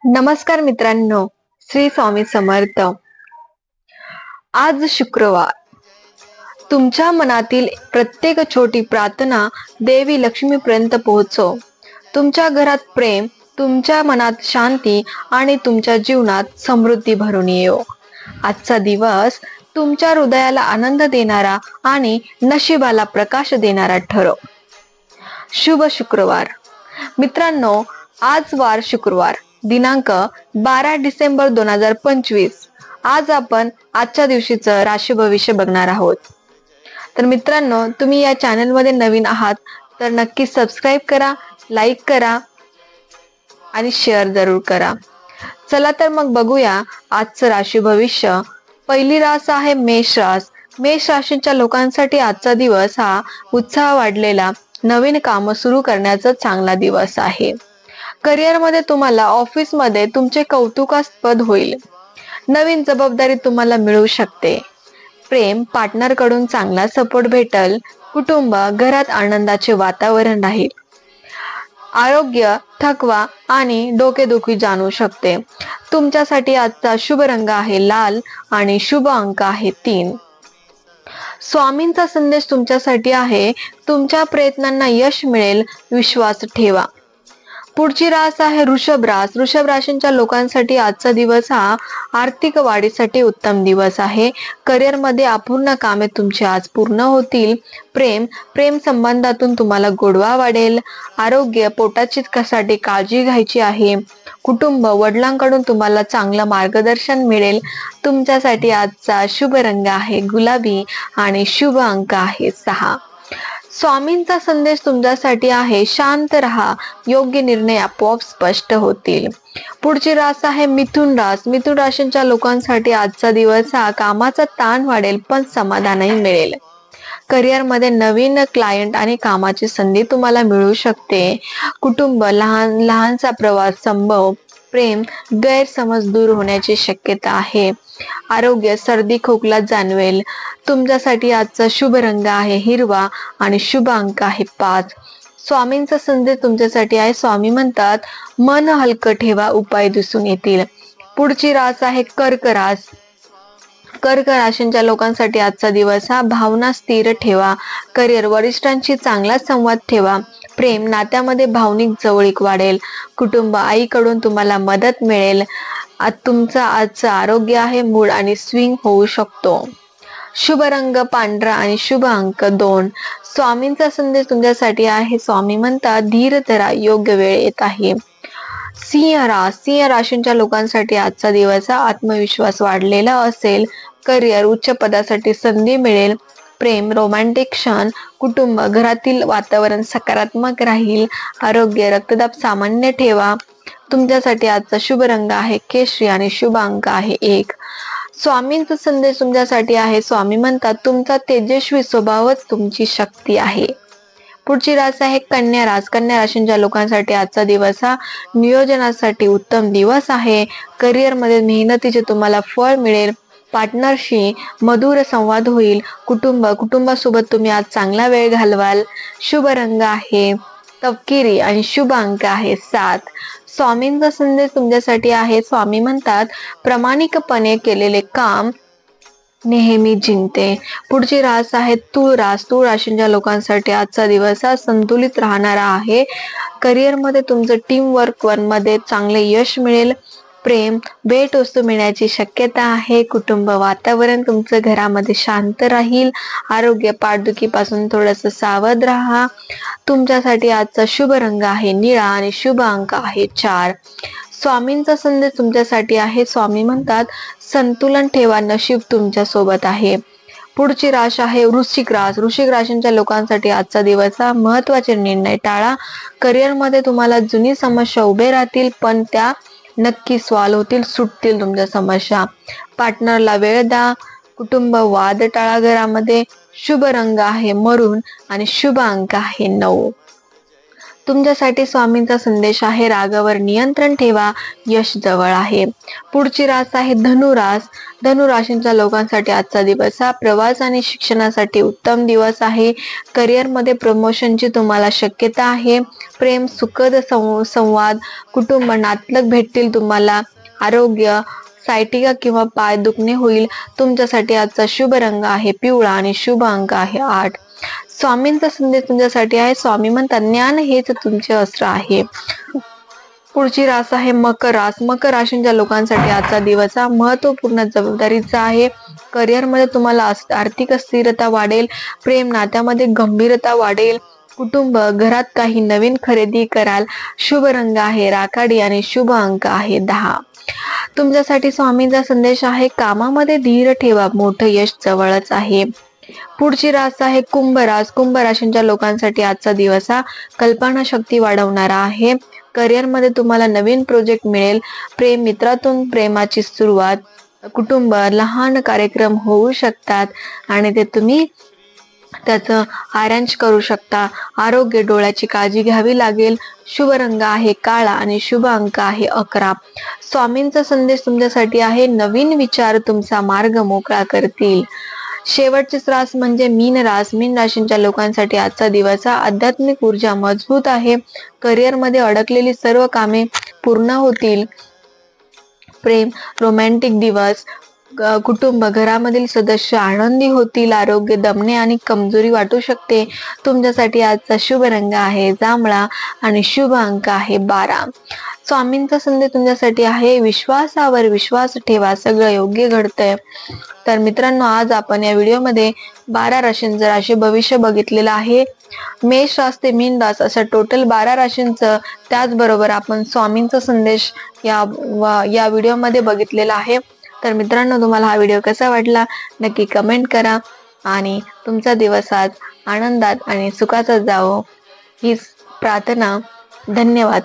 नमस्कार मित्रांनो, श्री स्वामी समर्थ. आज शुक्रवार. तुमच्या मनातील प्रत्येक छोटी प्रार्थना देवी लक्ष्मीपर्यंत पोहोचो. तुमच्या घरात प्रेम, तुमच्या मनात शांती आणि तुमच्या जीवनात समृद्धी भरून येऊ. आजचा दिवस तुमच्या हृदयाला आनंद देणारा आणि नशिबाला प्रकाश देणारा ठरो. शुभ शुक्रवार. मित्रांनो, आज वार शुक्रवार, दिनांक 12 डिसेंबर 2025. आज आपण आजच्या दिवशीचं राशी भविष्य बघणार आहोत. तर मित्रांनो, तुम्ही या चॅनल मध्ये नवीन आहात तर नक्की सबस्क्राईब करा, लाईक करा आणि शेअर जरूर करा. चला तर मग बघूया आजचं राशी भविष्य. पहिली रास आहे मेष रास. मेष राशीच्या लोकांसाठी आजचा दिवस हा उत्साह वाढलेला, नवीन काम सुरू करण्याचा चांगला दिवस आहे. करिअर मध्ये तुम्हाला ऑफिस मध्ये तुमचे कौतुकास्पद होईल. नवीन जबाबदारी तुम्हाला मिळू शकते. प्रेम पार्टनर कडून चांगला सपोर्ट भेटल. कुटुंब घरात आनंदाचे वातावरण राहील. आरोग्य थकवा आणि डोकेदुखी जाणू शकते. तुमच्यासाठी आजचा शुभ रंग आहे लाल आणि शुभ अंक आहे 3. स्वामींचा संदेश तुमच्यासाठी आहे, तुमच्या प्रयत्नांना यश मिळेल, विश्वास ठेवा. पुढची रास आहे वृषभ रास. वृषभ राशींच्या लोकांसाठी आजचा दिवस हा आर्थिक वाढीसाठी उत्तम दिवस आहे. करिअर मध्ये अपूर्ण कामे तुमची आज पूर्ण होतील. प्रेम संबंधातून तुम्हाला गोडवा वाढेल. आरोग्य पोटाची साठी काळजी घ्यायची आहे. कुटुंब वडिलांकडून तुम्हाला चांगलं मार्गदर्शन मिळेल. तुमच्यासाठी आजचा शुभ रंग आहे गुलाबी आणि शुभ अंक आहे 6. स्वामींचा संदेश तुमच्यासाठी आहे, शांत रहा, योग्य निर्णय आपोआप स्पष्ट होतील. पुढची रास आहे मिथुन रास. मिथुन राशींच्या लोकांसाठी आजचा दिवस हा कामाचा ताण वाढेल पण समाधानही मिळेल. करिअर मध्ये नवीन क्लायंट आणि कामाची संधी तुम्हाला मिळू शकते. कुटुंब लहानसा प्रवास संभव. प्रेम गैरसमज दूर होण्याची शक्यता आहे. आरोग्य सर्दी खोकला जाणवेल. तुमच्यासाठी आजचा शुभ रंग आहे हिरवा आणि शुभ अंक आहे 5. स्वामींचा संदेश तुमच्यासाठी आहे. स्वामी म्हणतात, मन हलकं ठेवा, उपाय दिसून येतील. पुढची रास आहे कर्क रास. कर्क राशींच्या लोकांसाठी आजचा दिवस हा भावना स्थिर ठेवा. करिअर वरिष्ठांशी चांगला संवाद ठेवा. प्रेम नात्यामध्ये भावनिक जवळीक वाढेल. कुटुंब आईकडून तुम्हाला मदत मिळेल. तुमचा आजचं आरोग्य आहे मूड आणि स्विंग होऊ शकतो. शुभ रंग पांढरा आणि शुभ अंक 2. स्वामींचा संदेश तुमच्यासाठी आहे. स्वामी म्हणतात, धीर धरा, योग्य वेळ येत आहे. सिंह रास. सिंह राशींच्या लोकांसाठी आजचा दिवस हा आत्मविश्वास वाढलेला असेल. करिअर उच्च पदासाठी संधी मिळेल. प्रेम रोमॅन्टिक क्षण. कुटुंब घरातील वातावरण सकारात्मक राहील. आरोग्य रक्तदाब सामान्य ठेवा. तुमच्यासाठी आजचा शुभ रंग आहे केशरी आणि शुभ अंक आहे 1. स्वामींचा संदेश तुमच्यासाठी आहे. स्वामी म्हणतात, तुमचा तेजस्वी स्वभावच तुमची शक्ती आहे. पुढची रास आहे कन्या रास. कन्या राशींच्या लोकांसाठी आजचा दिवस हा नियोजनासाठी उत्तम दिवस आहे. करिअर मध्ये मेहनतीचे तुम्हाला फळ मिळेल. पार्टनरशी मधुर संवाद होईल. कुटुंबासोबत तुम्ही आज चांगला वेळ घालवाल. शुभ रंग आहे तपकिरी आणि शुभ अंक आहे 7. स्वामींचा संदेश तुमच्यासाठी आहे. स्वामी म्हणतात, प्रामाणिकपणे केलेले काम नेहमी जिंकते. पुढची रास आहे तूळ रास. तूळ राशींच्या लोकांसाठी आजचा दिवस हा संतुलित राहणारा आहे. करिअर मध्ये तुमचं टीम वर्क मध्ये चांगले यश मिळेल. प्रेम भेटवस्तू मिळण्याची शक्यता आहे. कुटुंब वातावरण तुमचं घरामध्ये शांत राहील. आरोग्य पाठदुखीपासून थोडंसं सावध राहा. तुमच्यासाठी आजचा शुभ रंग आहे निळा आणि शुभ अंक आहे 4. स्वामींचा संदेश तुमच्यासाठी आहे. स्वामी म्हणतात, संतुलन ठेवा, नशीब तुमच्या सोबत आहे. पुढची रास आहे वृश्चिक रास. वृश्चिक राशींच्या लोकांसाठी आजचा दिवस हा महत्वाचे निर्णय टाळा. करिअर मध्ये तुम्हाला जुनी समस्या उभे राहतील पण त्या नक्की सॉल्व्ह होतील, सुटतील तुमच्या समस्या. पार्टनरला वेळ द्या. कुटुंब वाद टाळा. घरामध्ये शुभ रंग आहे मरून आणि शुभ अंक आहे 9. तुमच्यासाठी स्वामींचा संदेश आहे, रागावर नियंत्रण ठेवा, यश जवळ आहे. पुढची रास आहे धनुरास. धनुराशींच्या लोकांसाठी आजचा दिवस हा प्रवास आणि शिक्षणासाठी उत्तम दिवस आहे. करिअरमध्ये प्रमोशनची तुम्हाला शक्यता आहे. प्रेम, सुखद संवाद, कुटुंब, नातलग भेटतील तुम्हाला. आरोग्य, सायटिका किंवा पाय दुखणे होईल. तुमच्यासाठी आजचा शुभ रंग आहे पिवळा आणि शुभ अंक आहे 8. स्वामींचा संदेश तुमच्यासाठी आहे. स्वामी म्हणतात, ज्ञान हेच तुमचे अस्त्र आहे. पुढची रास आहे मकर रास. मकर राशींच्या लोकांसाठी आजचा दिवस हा महत्वपूर्ण जबाबदारीचा आहे. करिअरमध्ये तुम्हाला आर्थिक स्थिरता वाढेल. प्रेम नात्यामध्ये गंभीरता वाढेल. कुटुंब, घरात काही नवीन खरेदी कराल. शुभ रंग आहे राखाडी आणि शुभ अंक आहे 10. तुमच्यासाठी स्वामींचा संदेश आहे, कामामध्ये धीर ठेवा, मोठं यश जवळच आहे. पुढची रास आहे कुंभ रास. कुंभ राशींच्या लोकांसाठी आजचा दिवस हा कल्पना शक्ती वाढवणारा आहे. करिअरमध्ये तुम्हाला नवीन प्रोजेक्ट मिळेल. प्रेम, मित्रातून प्रेमाची सुरुवात. कुटुंब, लहान कार्यक्रम होऊ शकतात आणि ते तुम्ही त्याचं अरेंज करू शकता. आरोग्य, डोळ्याची काळजी घ्यावी लागेल. शुभ रंग आहे काळा आणि शुभ अंक आहे 11. स्वामींचा संदेश तुमच्यासाठी आहे, नवीन विचार तुमचा मार्ग मोकळा करतील. शेवटचीच रास म्हणजे मीन रास. मीन राशींच्या लोकांसाठी आजचा दिवस हा आध्यात्मिक ऊर्जा मजबूत आहे. करिअरमध्ये अडकलेली सर्व कामे पूर्ण होतील. प्रेम, रोमॅन्टिक दिवस. कुटुंब, घरामधील सदस्य आनंदी होतील. आरोग्य, दमणे आणि कमजोरी वाटू शकते. तुमच्यासाठी आजचा शुभ रंग आहे जांभळा आणि शुभ अंक आहे 12. स्वामींचा संदेश तुमच्यासाठी आहे, विश्वासावर विश्वास ठेवा, सगळं योग्य घडतंय. तर मित्रांनो, आज आपण या व्हिडिओमध्ये 12 राशींचं राशी भविष्य बघितलेलं आहे. मेष रास ते मीन रास अशा टोटल 12 राशींचं, त्याचबरोबर आपण स्वामींचा संदेश या व्हिडिओमध्ये बघितलेला आहे. तर मित्रांनो, तुम्हाला हा व्हिडिओ कसा वाटला नक्की कमेंट करा आणि तुमचा दिवस आज आनंदात आणि सुखाचा जावो हीच प्रार्थना. धन्यवाद.